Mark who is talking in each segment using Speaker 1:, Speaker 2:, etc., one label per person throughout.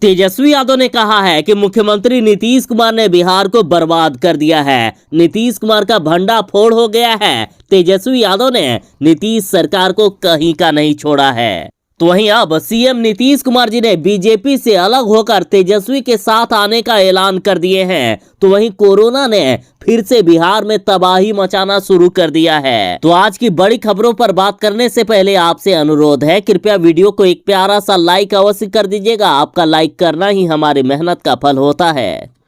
Speaker 1: तेजस्वी यादव ने कहा है कि मुख्यमंत्री नीतीश कुमार ने बिहार को बर्बाद कर दिया है। नीतीश कुमार का भंडा फोड़ हो गया है। तेजस्वी यादव ने नीतीश सरकार को कहीं का नहीं छोड़ा है। तो वहीं अब सीएम नीतीश कुमार जी ने बीजेपी से अलग होकर तेजस्वी के साथ आने का ऐलान कर दिए हैं। तो वहीं कोरोना ने फिर से बिहार में तबाही मचाना शुरू कर दिया है। तो आज की बड़ी खबरों पर बात करने से पहले आपसे अनुरोध है, कृपया वीडियो को एक प्यारा सा लाइक अवश्य कर दीजिएगा। आपका लाइक करना ही हमारी मेहनत का फल होता है।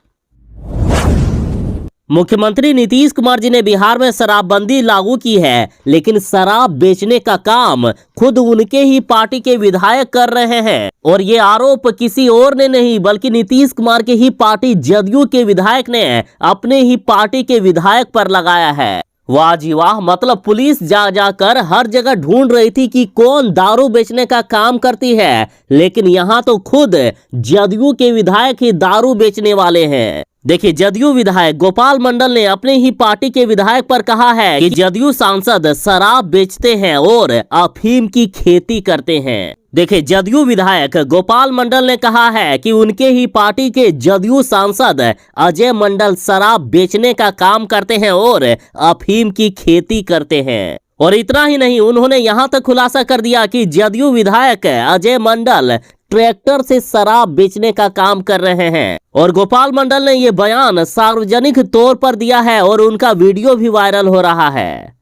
Speaker 1: मुख्यमंत्री नीतीश कुमार जी ने बिहार में शराबबंदी लागू की है, लेकिन शराब बेचने का काम खुद उनके ही पार्टी के विधायक कर रहे हैं। और ये आरोप किसी और ने नहीं बल्कि नीतीश कुमार के ही पार्टी जदयू के विधायक ने अपने ही पार्टी के विधायक पर लगाया है। वाह जी वाह, मतलब पुलिस जा जाकर हर जगह ढूंढ रही थी कि कौन दारू बेचने का काम करती है, लेकिन यहाँ तो खुद जदयू के विधायक ही दारू बेचने वाले हैं। देखिए, जदयू विधायक गोपाल मंडल ने अपने ही पार्टी के विधायक पर कहा है कि जदयू सांसद शराब बेचते हैं और अफीम की खेती करते हैं। देखिए, जदयू विधायक गोपाल मंडल ने कहा है कि उनके ही पार्टी के जदयू सांसद अजय मंडल शराब बेचने का काम करते हैं और अफीम की खेती करते हैं। और इतना ही नहीं, उन्होंने यहां तक खुलासा कर दिया कि जदयू विधायक अजय मंडल ट्रैक्टर से शराब बेचने का काम कर रहे हैं। और गोपाल मंडल ने यह बयान सार्वजनिक तौर पर दिया है और उनका वीडियो भी वायरल हो रहा है।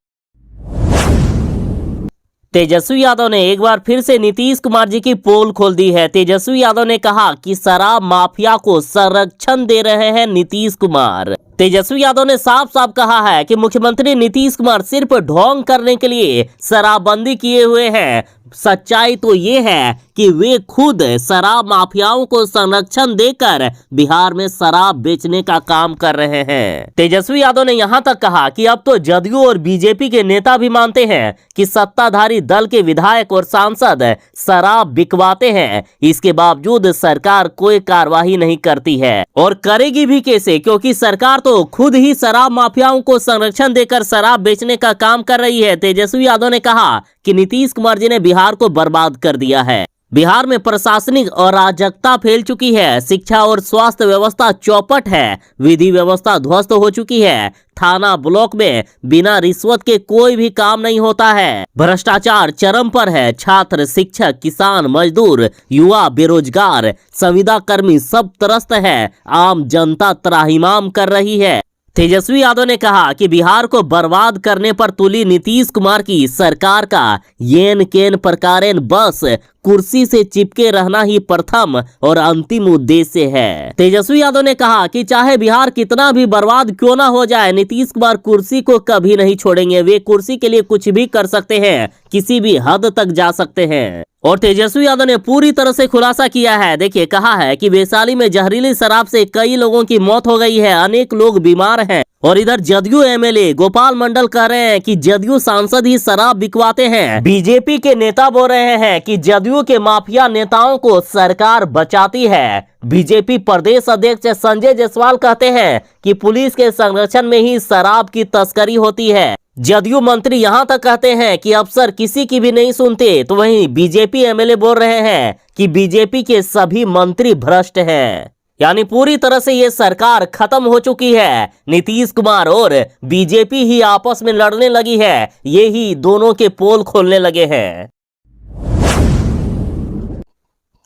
Speaker 1: तेजस्वी यादव ने एक बार फिर से नीतीश कुमार जी की पोल खोल दी है। तेजस्वी यादव ने कहा कि शराब माफिया को संरक्षण दे रहे हैं नीतीश कुमार। तेजस्वी यादव ने साफ साफ कहा है कि मुख्यमंत्री नीतीश कुमार सिर्फ ढोंग करने के लिए शराबबंदी किए हुए हैं। सच्चाई तो ये है कि वे खुद शराब माफियाओं को संरक्षण देकर बिहार में शराब बेचने का काम कर रहे हैं। तेजस्वी यादव ने यहां तक कहा कि अब तो जदयू और बीजेपी के नेता भी मानते हैं कि सत्ताधारी दल के विधायक और सांसद शराब बिकवाते हैं। इसके बावजूद सरकार कोई कार्रवाई नहीं करती है और करेगी भी कैसे, क्योंकि सरकार तो खुद ही शराब माफियाओं को संरक्षण देकर शराब बेचने का काम कर रही है। तेजस्वी यादव ने कहा कि नीतीश कुमार जी ने बिहार को बर्बाद कर दिया है। बिहार में प्रशासनिक अराजकता फैल चुकी है। शिक्षा और स्वास्थ्य व्यवस्था चौपट है। विधि व्यवस्था ध्वस्त हो चुकी है। थाना ब्लॉक में बिना रिश्वत के कोई भी काम नहीं होता है। भ्रष्टाचार चरम पर है। छात्र, शिक्षक, किसान, मजदूर, युवा, बेरोजगार, संविदा कर्मी सब त्रस्त है। आम जनता त्राहिमाम कर रही है। तेजस्वी यादव ने कहा कि बिहार को बर्बाद करने पर तुली नीतीश कुमार की सरकार का येन केन प्रकारेण बस कुर्सी से चिपके रहना ही प्रथम और अंतिम उद्देश्य है। तेजस्वी यादव ने कहा कि चाहे बिहार कितना भी बर्बाद क्यों ना हो जाए, नीतीश कुमार कुर्सी को कभी नहीं छोड़ेंगे। वे कुर्सी के लिए कुछ भी कर सकते हैं, किसी भी हद तक जा सकते हैं। और तेजस्वी यादव ने पूरी तरह से खुलासा किया है। देखिए, कहा है कि वैशाली में जहरीली शराब से कई लोगों की मौत हो गई है, अनेक लोग बीमार हैं। और इधर जदयू एमएलए गोपाल मंडल कह रहे हैं कि जदयू सांसद ही शराब बिकवाते हैं। बीजेपी के नेता बोल रहे हैं कि जदयू के माफिया नेताओं को सरकार बचाती है। बीजेपी प्रदेश अध्यक्ष संजय जायसवाल कहते हैं कि पुलिस के संरक्षण में ही शराब की तस्करी होती है। जदयू मंत्री यहां तक कहते हैं कि अफसर किसी की भी नहीं सुनते। तो वहीं बीजेपी एमएलए बोल रहे हैं कि बीजेपी के सभी मंत्री भ्रष्ट हैं। यानी पूरी तरह से ये सरकार खत्म हो चुकी है। नीतीश कुमार और बीजेपी ही आपस में लड़ने लगी है। ये ही दोनों के पोल खोलने लगे हैं।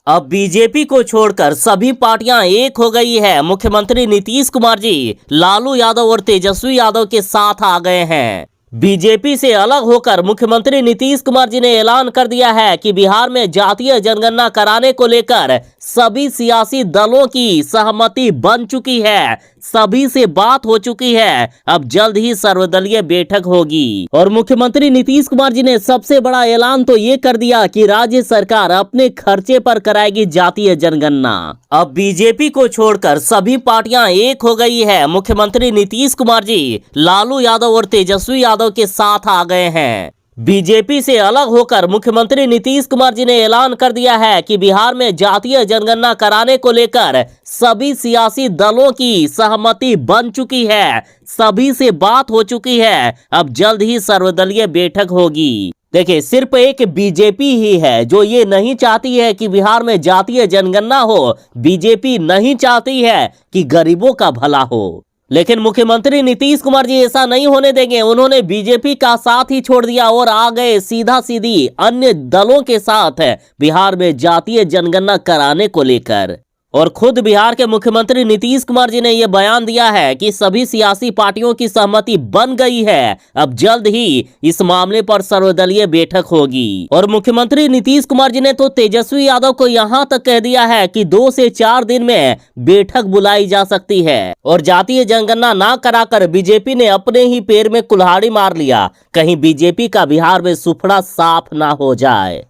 Speaker 1: अब बीजेपी को छोड़कर सभी पार्टियां एक हो गई है। मुख्यमंत्री नीतीश कुमार जी लालू यादव और तेजस्वी यादव के साथ आ गए हैं। बीजेपी से अलग होकर मुख्यमंत्री नीतीश कुमार जी ने ऐलान कर दिया है कि बिहार में जातीय जनगणना कराने को लेकर सभी सियासी दलों की सहमति बन चुकी है। सभी से बात हो चुकी है। अब जल्द ही सर्वदलीय बैठक होगी। और मुख्यमंत्री नीतीश कुमार जी ने सबसे बड़ा ऐलान तो ये कर दिया कि राज्य सरकार अपने खर्चे पर कराएगी जातीय जनगणना। अब बीजेपी को छोड़कर सभी पार्टियां एक हो गई है। मुख्यमंत्री नीतीश कुमार जी लालू यादव और तेजस्वी यादव के साथ आ गए हैं। बीजेपी से अलग होकर मुख्यमंत्री नीतीश कुमार जी ने ऐलान कर दिया है कि बिहार में जातीय जनगणना कराने को लेकर सभी सियासी दलों की सहमति बन चुकी है। सभी से बात हो चुकी है। अब जल्द ही सर्वदलीय बैठक होगी। देखिए, सिर्फ एक बीजेपी ही है जो ये नहीं चाहती है कि बिहार में जातीय जनगणना हो। बीजेपी नहीं चाहती है कि गरीबों का भला हो, लेकिन मुख्यमंत्री नीतीश कुमार जी ऐसा नहीं होने देंगे। उन्होंने बीजेपी का साथ ही छोड़ दिया और आ गए सीधा सीधी अन्य दलों के साथ बिहार में जातीय जनगणना कराने को लेकर। और खुद बिहार के मुख्यमंत्री नीतीश कुमार जी ने यह बयान दिया है कि सभी सियासी पार्टियों की सहमति बन गई है, अब जल्द ही इस मामले पर सर्वदलीय बैठक होगी। और मुख्यमंत्री नीतीश कुमार जी ने तो तेजस्वी यादव को यहां तक कह दिया है कि 2 से 4 दिन में बैठक बुलाई जा सकती है। और जातीय जनगणना ना कराकर बीजेपी ने अपने ही पैर में कुल्हाड़ी मार लिया, कहीं बीजेपी का बिहार में सुफड़ा साफ ना हो जाए।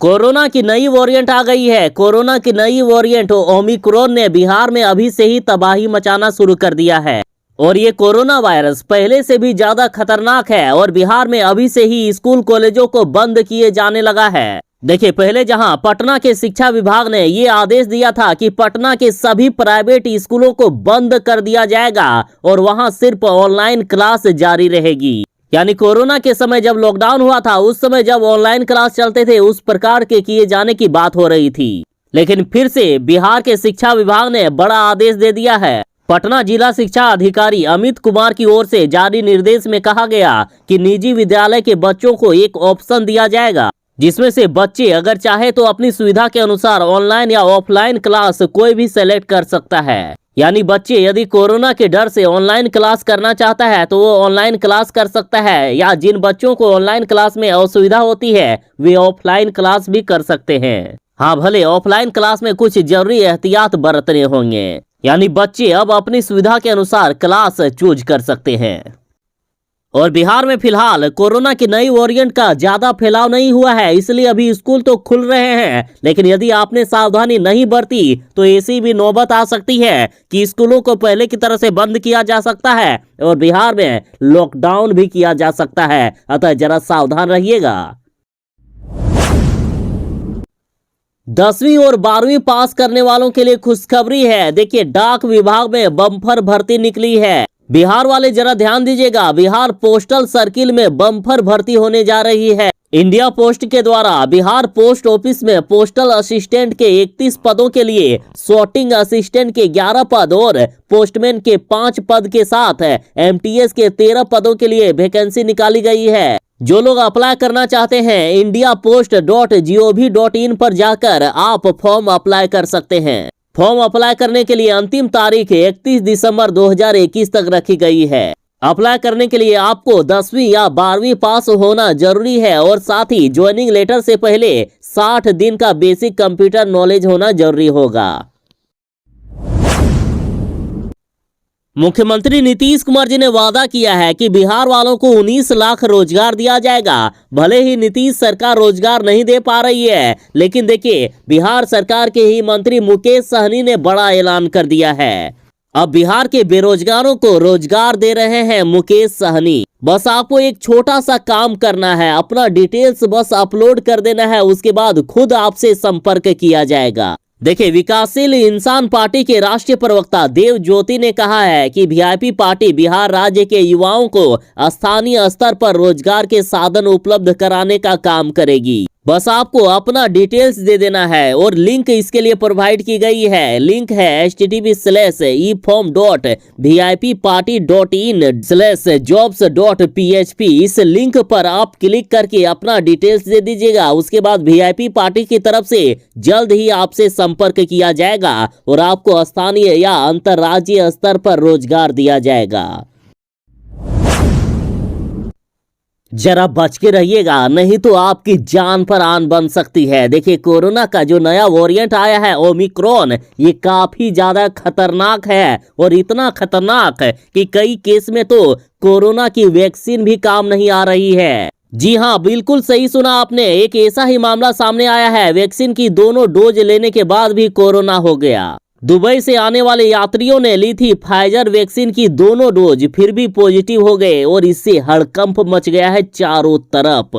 Speaker 1: कोरोना की नई वेरिएंट आ गई है। कोरोना की नई वेरिएंट ओमिक्रॉन ने बिहार में अभी से ही तबाही मचाना शुरू कर दिया है। और ये कोरोना वायरस पहले से भी ज्यादा खतरनाक है और बिहार में अभी से ही स्कूल कॉलेजों को बंद किए जाने लगा है। देखिए, पहले जहां पटना के शिक्षा विभाग ने ये आदेश दिया था कि पटना के सभी प्राइवेट स्कूलों को बंद कर दिया जाएगा और वहां सिर्फ ऑनलाइन क्लास जारी रहेगी। यानी कोरोना के समय जब लॉकडाउन हुआ था, उस समय जब ऑनलाइन क्लास चलते थे, उस प्रकार के किए जाने की बात हो रही थी। लेकिन फिर से बिहार के शिक्षा विभाग ने बड़ा आदेश दे दिया है। पटना जिला शिक्षा अधिकारी अमित कुमार की ओर से जारी निर्देश में कहा गया कि निजी विद्यालय के बच्चों को एक ऑप्शन दिया जाएगा, जिसमें से बच्चे अगर चाहे तो अपनी सुविधा के अनुसार ऑनलाइन या ऑफलाइन क्लास कोई भी सेलेक्ट कर सकता है। यानी बच्चे यदि कोरोना के डर से ऑनलाइन क्लास करना चाहता है तो वो ऑनलाइन क्लास कर सकता है, या जिन बच्चों को ऑनलाइन क्लास में असुविधा होती है वे ऑफलाइन क्लास भी कर सकते हैं। हाँ, भले ऑफलाइन क्लास में कुछ जरूरी एहतियात बरतने होंगे। यानी बच्चे अब अपनी सुविधा के अनुसार क्लास चूज कर सकते हैं। और बिहार में फिलहाल कोरोना की नई वेरिएंट का ज्यादा फैलाव नहीं हुआ है, इसलिए अभी स्कूल तो खुल रहे हैं। लेकिन यदि आपने सावधानी नहीं बरती तो ऐसी भी नौबत आ सकती है कि स्कूलों को पहले की तरह से बंद किया जा सकता है और बिहार में लॉकडाउन भी किया जा सकता है। अतः जरा सावधान रहिएगा। 10वीं और 12वीं पास करने वालों के लिए खुशखबरी है। देखिए, डाक विभाग में बम्पर भर्ती निकली है। बिहार वाले जरा ध्यान दीजिएगा, बिहार पोस्टल सर्किल में बम्पर भर्ती होने जा रही है। इंडिया पोस्ट के द्वारा बिहार पोस्ट ऑफिस में पोस्टल असिस्टेंट के 31 पदों के लिए, सॉर्टिंग असिस्टेंट के 11 पद और पोस्टमैन के 5 पद के साथ एमटीएस के 13 पदों के लिए वैकेंसी निकाली गई है। जो लोग अप्लाई करना चाहते हैं, indiapost.gov.in पर जाकर आप फॉर्म अप्लाई कर सकते हैं। फॉर्म अप्लाई करने के लिए अंतिम तारीख 31 दिसंबर 2021 तक रखी गई है। अप्लाई करने के लिए आपको 10वीं या 12वीं पास होना जरूरी है और साथ ही ज्वाइनिंग लेटर से पहले 60 दिन का बेसिक कंप्यूटर नॉलेज होना जरूरी होगा। मुख्यमंत्री नीतीश कुमार जी ने वादा किया है कि बिहार वालों को 19 लाख रोजगार दिया जाएगा। भले ही नीतीश सरकार रोजगार नहीं दे पा रही है, लेकिन देखिए, बिहार सरकार के ही मंत्री मुकेश सहनी ने बड़ा ऐलान कर दिया है। अब बिहार के बेरोजगारों को रोजगार दे रहे हैं मुकेश सहनी। बस आपको एक छोटा सा काम करना है, अपना डिटेल्स बस अपलोड कर देना है, उसके बाद खुद आपसे संपर्क किया जाएगा। देखिए, विकासशील इंसान पार्टी के राष्ट्रीय प्रवक्ता देव ज्योति ने कहा है कि वीआईपी पार्टी बिहार राज्य के युवाओं को स्थानीय स्तर पर रोजगार के साधन उपलब्ध कराने का काम करेगी। बस आपको अपना डिटेल्स दे देना है और लिंक इसके लिए प्रोवाइड की गई है। लिंक है http://vipparty.in/jobs.php। इस लिंक पर आप क्लिक करके अपना डिटेल्स दे दीजिएगा। उसके बाद वीआईपी पार्टी की तरफ से जल्द ही आपसे संपर्क किया जाएगा और आपको स्थानीय या अंतर्राज्यीय स्तर पर रोजगार दिया जाएगा। जरा बच के रहिएगा, नहीं तो आपकी जान पर आन बन सकती है। देखिए, कोरोना का जो नया वेरिएंट आया है ओमिक्रॉन, ये काफी ज्यादा खतरनाक है और इतना खतरनाक है कि कई केस में तो कोरोना की वैक्सीन भी काम नहीं आ रही है। जी हाँ, बिल्कुल सही सुना आपने, एक ऐसा ही मामला सामने आया है। वैक्सीन की दोनों डोज लेने के बाद भी कोरोना हो गया। दुबई से आने वाले यात्रियों ने ली थी फाइजर वैक्सीन की दोनों डोज, फिर भी पॉजिटिव हो गए और इससे हड़कंप मच गया है चारों तरफ।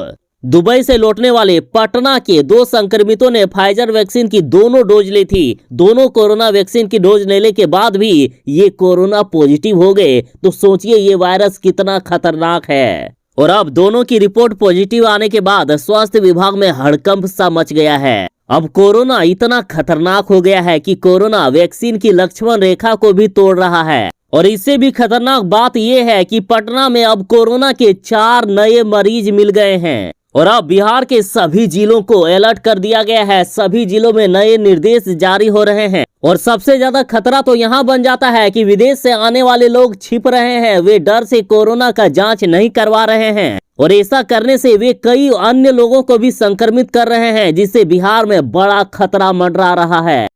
Speaker 1: दुबई से लौटने वाले पटना के 2 संक्रमितों ने फाइजर वैक्सीन की दोनों डोज ली थी। दोनों कोरोना वैक्सीन की डोज लेने के बाद भी ये कोरोना पॉजिटिव हो गए। तो सोचिए ये वायरस कितना खतरनाक है। और अब दोनों की रिपोर्ट पॉजिटिव आने के बाद स्वास्थ्य विभाग में हड़कंप सा मच गया है। अब कोरोना इतना खतरनाक हो गया है कि कोरोना वैक्सीन की लक्ष्मण रेखा को भी तोड़ रहा है। और इससे भी खतरनाक बात यह है कि पटना में अब कोरोना के 4 नए मरीज मिल गए हैं। और अब बिहार के सभी जिलों को अलर्ट कर दिया गया है। सभी जिलों में नए निर्देश जारी हो रहे हैं। और सबसे ज्यादा खतरा तो यहाँ बन जाता है कि विदेश से आने वाले लोग छिप रहे हैं। वे डर से कोरोना का जांच नहीं करवा रहे हैं और ऐसा करने से वे कई अन्य लोगों को भी संक्रमित कर रहे हैं, जिससे बिहार में बड़ा खतरा मंडरा रहा है।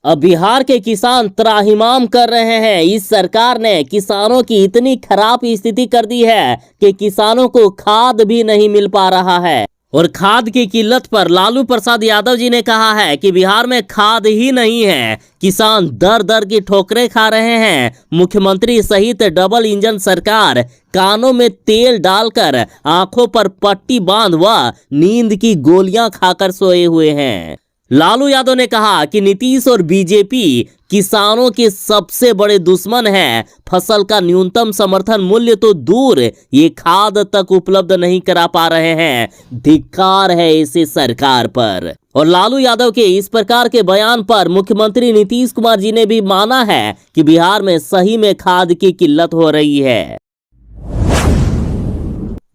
Speaker 1: अब बिहार के किसान त्राहिमाम कर रहे हैं। इस सरकार ने किसानों की इतनी खराब स्थिति कर दी है कि किसानों को खाद भी नहीं मिल पा रहा है। और खाद की किल्लत पर लालू प्रसाद यादव जी ने कहा है कि बिहार में खाद ही नहीं है। किसान दर दर की ठोकरें खा रहे हैं। मुख्यमंत्री सहित डबल इंजन सरकार कानों में तेल डालकर आंखों पर पट्टी बांध व नींद की गोलियां खाकर सोए हुए हैं। लालू यादव ने कहा कि नीतीश और बीजेपी किसानों के सबसे बड़े दुश्मन हैं। फसल का न्यूनतम समर्थन मूल्य तो दूर, ये खाद तक उपलब्ध नहीं करा पा रहे हैं। धिक्कार है इसी सरकार पर। और लालू यादव के इस प्रकार के बयान पर मुख्यमंत्री नीतीश कुमार जी ने भी माना है कि बिहार में सही में खाद की किल्लत हो रही है।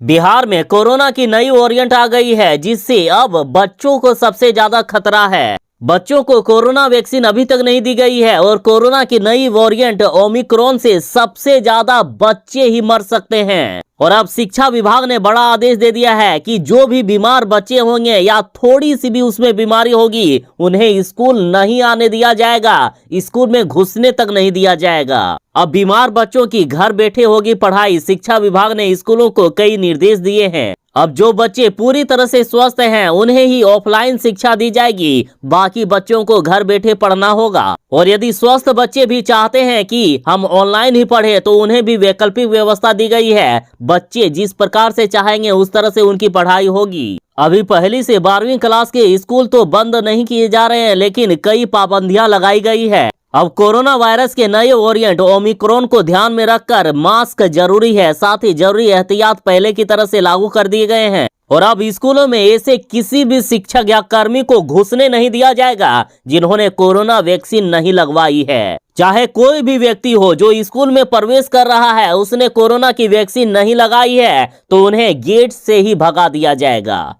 Speaker 1: बिहार में कोरोना की नई वेरिएंट आ गई है, जिससे अब बच्चों को सबसे ज्यादा खतरा है। बच्चों को कोरोना वैक्सीन अभी तक नहीं दी गई है और कोरोना की नई वेरिएंट ओमिक्रॉन से सबसे ज्यादा बच्चे ही मर सकते हैं। और अब शिक्षा विभाग ने बड़ा आदेश दे दिया है कि जो भी बीमार बच्चे होंगे या थोड़ी सी भी उसमें बीमारी होगी, उन्हें स्कूल नहीं आने दिया जाएगा, स्कूल में घुसने तक नहीं दिया जाएगा। अब बीमार बच्चों की घर बैठे होगी पढ़ाई। शिक्षा विभाग ने स्कूलों को कई निर्देश दिए हैं। अब जो बच्चे पूरी तरह से स्वस्थ हैं उन्हें ही ऑफलाइन शिक्षा दी जाएगी, बाकी बच्चों को घर बैठे पढ़ना होगा। और यदि स्वस्थ बच्चे भी चाहते हैं कि हम ऑनलाइन ही पढ़े तो उन्हें भी वैकल्पिक व्यवस्था दी गई है। बच्चे जिस प्रकार से चाहेंगे उस तरह से उनकी पढ़ाई होगी। अभी पहली से 12वीं क्लास के स्कूल तो बंद नहीं किए जा रहे हैं, लेकिन कई पाबंदियां लगाई गई है। अब कोरोना वायरस के नए वेरिएंट ओमिक्रॉन को ध्यान में रखकर मास्क जरूरी है, साथ ही जरूरी एहतियात पहले की तरह से लागू कर दिए गए हैं। और अब स्कूलों में ऐसे किसी भी शिक्षक या कर्मी को घुसने नहीं दिया जाएगा जिन्होंने कोरोना वैक्सीन नहीं लगवाई है। चाहे कोई भी व्यक्ति हो जो स्कूल में प्रवेश कर रहा है, उसने कोरोना की वैक्सीन नहीं लगाई है तो उन्हें गेट से ही भगा दिया जाएगा।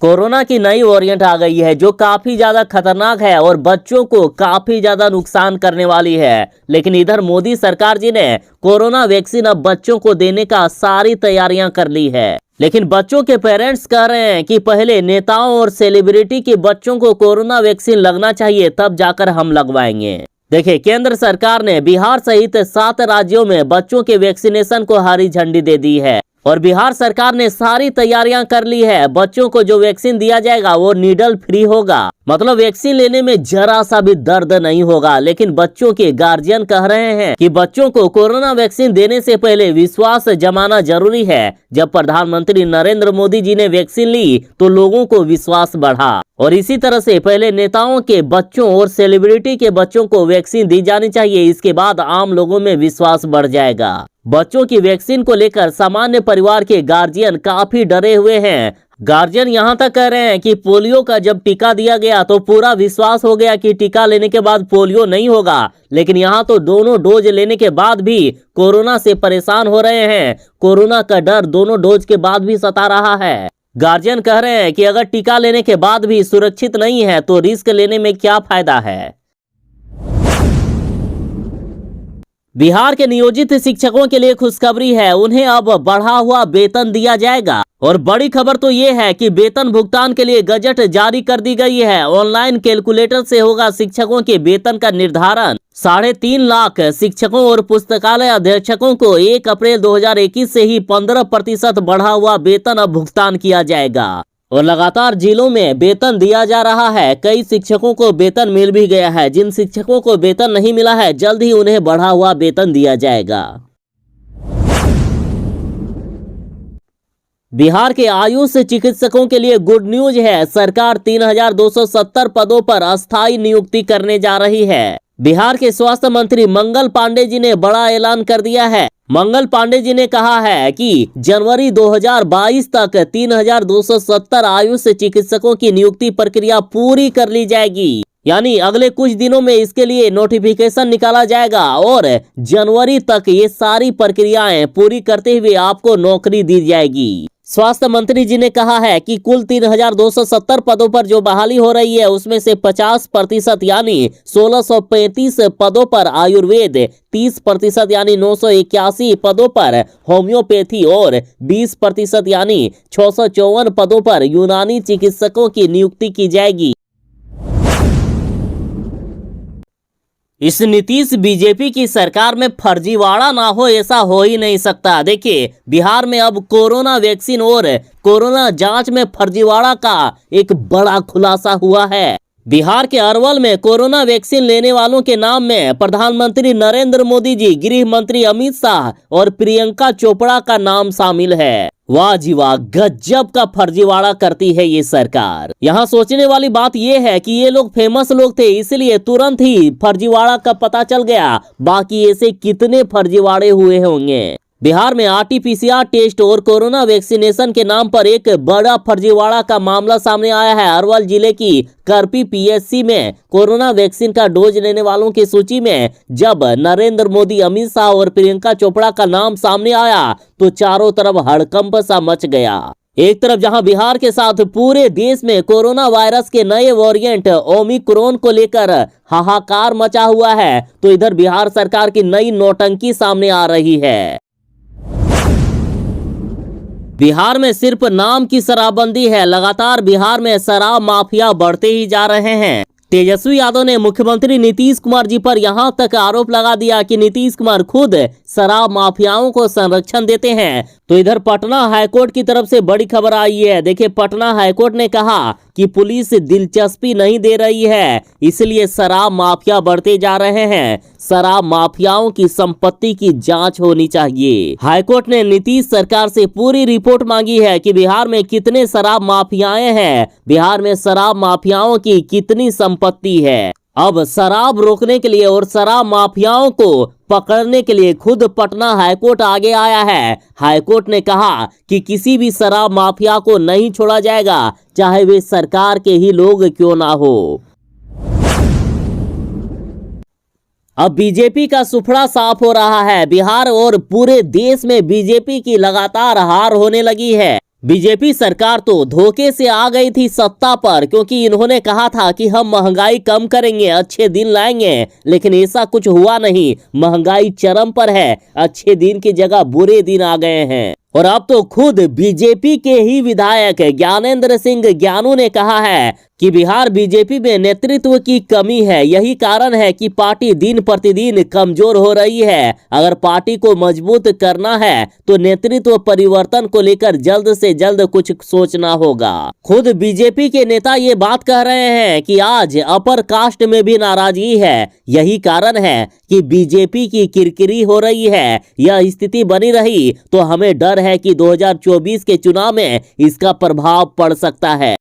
Speaker 1: कोरोना की नई वेरिएंट आ गई है जो काफी ज्यादा खतरनाक है और बच्चों को काफी ज्यादा नुकसान करने वाली है। लेकिन इधर मोदी सरकार जी ने कोरोना वैक्सीन अब बच्चों को देने का सारी तैयारियां कर ली है। लेकिन बच्चों के पेरेंट्स कह रहे हैं कि पहले नेताओं और सेलिब्रिटी के बच्चों को कोरोना वैक्सीन लगना चाहिए, तब जाकर हम लगवाएंगे। देखिए, केंद्र सरकार ने बिहार सहित 7 राज्यों में बच्चों के वैक्सीनेशन को हरी झंडी दे दी है और बिहार सरकार ने सारी तैयारियां कर ली है। बच्चों को जो वैक्सीन दिया जाएगा वो नीडल फ्री होगा, मतलब वैक्सीन लेने में जरा सा भी दर्द नहीं होगा। लेकिन बच्चों के गार्जियन कह रहे हैं कि बच्चों को कोरोना वैक्सीन देने से पहले विश्वास जमाना जरूरी है। जब प्रधानमंत्री नरेंद्र मोदी जी ने वैक्सीन ली तो लोगों को विश्वास बढ़ा और इसी तरह से पहले नेताओं के बच्चों और सेलिब्रिटी के बच्चों को वैक्सीन दी जानी चाहिए, इसके बाद आम लोगों में विश्वास बढ़ जाएगा। बच्चों की वैक्सीन को लेकर सामान्य परिवार के गार्जियन काफी डरे हुए हैं। गार्जियन यहाँ तक कह रहे हैं कि पोलियो का जब टीका दिया गया तो पूरा विश्वास हो गया कि टीका लेने के बाद पोलियो नहीं होगा, लेकिन यहाँ तो दोनों डोज लेने के बाद भी कोरोना से परेशान हो रहे हैं। कोरोना का डर दोनों डोज के बाद भी सता रहा है। गार्जियन कह रहे हैं कि अगर टीका लेने के बाद भी सुरक्षित नहीं है तो रिस्क लेने में क्या फायदा है। बिहार के नियोजित शिक्षकों के लिए खुशखबरी है, उन्हें अब बढ़ा हुआ वेतन दिया जाएगा। और बड़ी खबर तो ये है कि वेतन भुगतान के लिए गजट जारी कर दी गई है। ऑनलाइन कैलकुलेटर से होगा शिक्षकों के वेतन का निर्धारण। 3.5 लाख शिक्षकों और पुस्तकालय अधीक्षकों को 1 अप्रैल 2021 से ही 15% बढ़ा हुआ वेतन अब भुगतान किया जाएगा। और लगातार जिलों में वेतन दिया जा रहा है। कई शिक्षकों को वेतन मिल भी गया है। जिन शिक्षकों को वेतन नहीं मिला है जल्द ही उन्हें बढ़ा हुआ वेतन दिया जाएगा। बिहार के आयुष चिकित्सकों के लिए गुड न्यूज है। सरकार 3270 पदों पर अस्थायी नियुक्ति करने जा रही है। बिहार के स्वास्थ्य मंत्री मंगल पांडे जी ने बड़ा ऐलान कर दिया है। मंगल पांडे जी ने कहा है कि जनवरी 2022 तक 3270 आयुष चिकित्सकों की नियुक्ति प्रक्रिया पूरी कर ली जाएगी। यानी अगले कुछ दिनों में इसके लिए नोटिफिकेशन निकाला जाएगा और जनवरी तक ये सारी प्रक्रियाएं पूरी करते हुए आपको नौकरी दी जाएगी। स्वास्थ्य मंत्री जी ने कहा है कि कुल 3270 पदों पर जो बहाली हो रही है उसमें से 50% यानी 1635 पदों पर आयुर्वेद, 30% यानी 981 पदों पर होम्योपैथी और 20% यानी 654 पदों पर यूनानी चिकित्सकों की नियुक्ति की जाएगी। इस नीतीश बीजेपी की सरकार में फर्जीवाड़ा ना हो ऐसा हो ही नहीं सकता। देखिए बिहार में अब कोरोना वैक्सीन और कोरोना जांच में फर्जीवाड़ा का एक बड़ा खुलासा हुआ है। बिहार के अरवल में कोरोना वैक्सीन लेने वालों के नाम में प्रधानमंत्री नरेंद्र मोदी जी, गृह मंत्री अमित शाह और प्रियंका चोपड़ा का नाम शामिल है। वाह जी वाह, गजब का फर्जीवाड़ा करती है ये सरकार। यहाँ सोचने वाली बात ये है कि ये लोग फेमस लोग थे इसलिए तुरंत ही फर्जीवाड़ा का पता चल गया। बाकी ऐसे कितने फर्जीवाड़े हुए होंगे। बिहार में आरटीपीसीआर टेस्ट और कोरोना वैक्सीनेशन के नाम पर एक बड़ा फर्जीवाड़ा का मामला सामने आया है। अरवल जिले की करपी पीएचसी में कोरोना वैक्सीन का डोज लेने वालों की सूची में जब नरेंद्र मोदी, अमित शाह और प्रियंका चोपड़ा का नाम सामने आया तो चारों तरफ हड़कंप सा मच गया। एक तरफ जहां बिहार के साथ पूरे देश में कोरोना वायरस के नए वेरिएंट ओमिक्रॉन को लेकर हाहाकार मचा हुआ है, तो इधर बिहार सरकार की नई नौटंकी सामने आ रही है। बिहार में सिर्फ नाम की शराबबंदी है। लगातार बिहार में शराब माफिया बढ़ते ही जा रहे हैं। तेजस्वी यादव ने मुख्यमंत्री नीतीश कुमार जी पर यहां तक आरोप लगा दिया कि नीतीश कुमार खुद शराब माफियाओं को संरक्षण देते हैं। तो इधर पटना हाईकोर्ट की तरफ से बड़ी खबर आई है। देखिए पटना हाईकोर्ट ने कहा कि पुलिस दिलचस्पी नहीं दे रही है, इसलिए शराब माफिया बढ़ते जा रहे हैं। शराब माफियाओं की संपत्ति की जांच होनी चाहिए। हाईकोर्ट ने नीतीश सरकार से पूरी रिपोर्ट मांगी है कि बिहार में कितने शराब माफियाएं हैं, बिहार में शराब माफियाओं की कितनी संपत्ति है। अब शराब रोकने के लिए और शराब माफियाओं को पकड़ने के लिए खुद पटना हाईकोर्ट आगे आया है। हाईकोर्ट ने कहा कि किसी भी शराब माफिया को नहीं छोड़ा जाएगा, चाहे वे सरकार के ही लोग क्यों ना हो। अब बीजेपी का सुफड़ा साफ हो रहा है। बिहार और पूरे देश में बीजेपी की लगातार हार होने लगी है। बीजेपी सरकार तो धोखे से आ गई थी सत्ता पर, क्योंकि इन्होंने कहा था कि हम महंगाई कम करेंगे, अच्छे दिन लाएंगे, लेकिन ऐसा कुछ हुआ नहीं। महंगाई चरम पर है, अच्छे दिन की जगह बुरे दिन आ गए हैं। और अब तो खुद बीजेपी के ही विधायक ज्ञानेंद्र सिंह ज्ञानू ने कहा है कि बिहार बीजेपी में नेतृत्व की कमी है। यही कारण है कि पार्टी दिन प्रतिदिन कमजोर हो रही है। अगर पार्टी को मजबूत करना है तो नेतृत्व परिवर्तन को लेकर जल्द से जल्द कुछ सोचना होगा। खुद बीजेपी के नेता ये बात कह रहे हैं कि आज अपर कास्ट में भी नाराजगी है। यही कारण है कि बीजेपी की किरकिरी हो रही है। यह स्थिति बनी रही तो हमें डर है कि 2024 के चुनाव में इसका प्रभाव पड़ सकता है।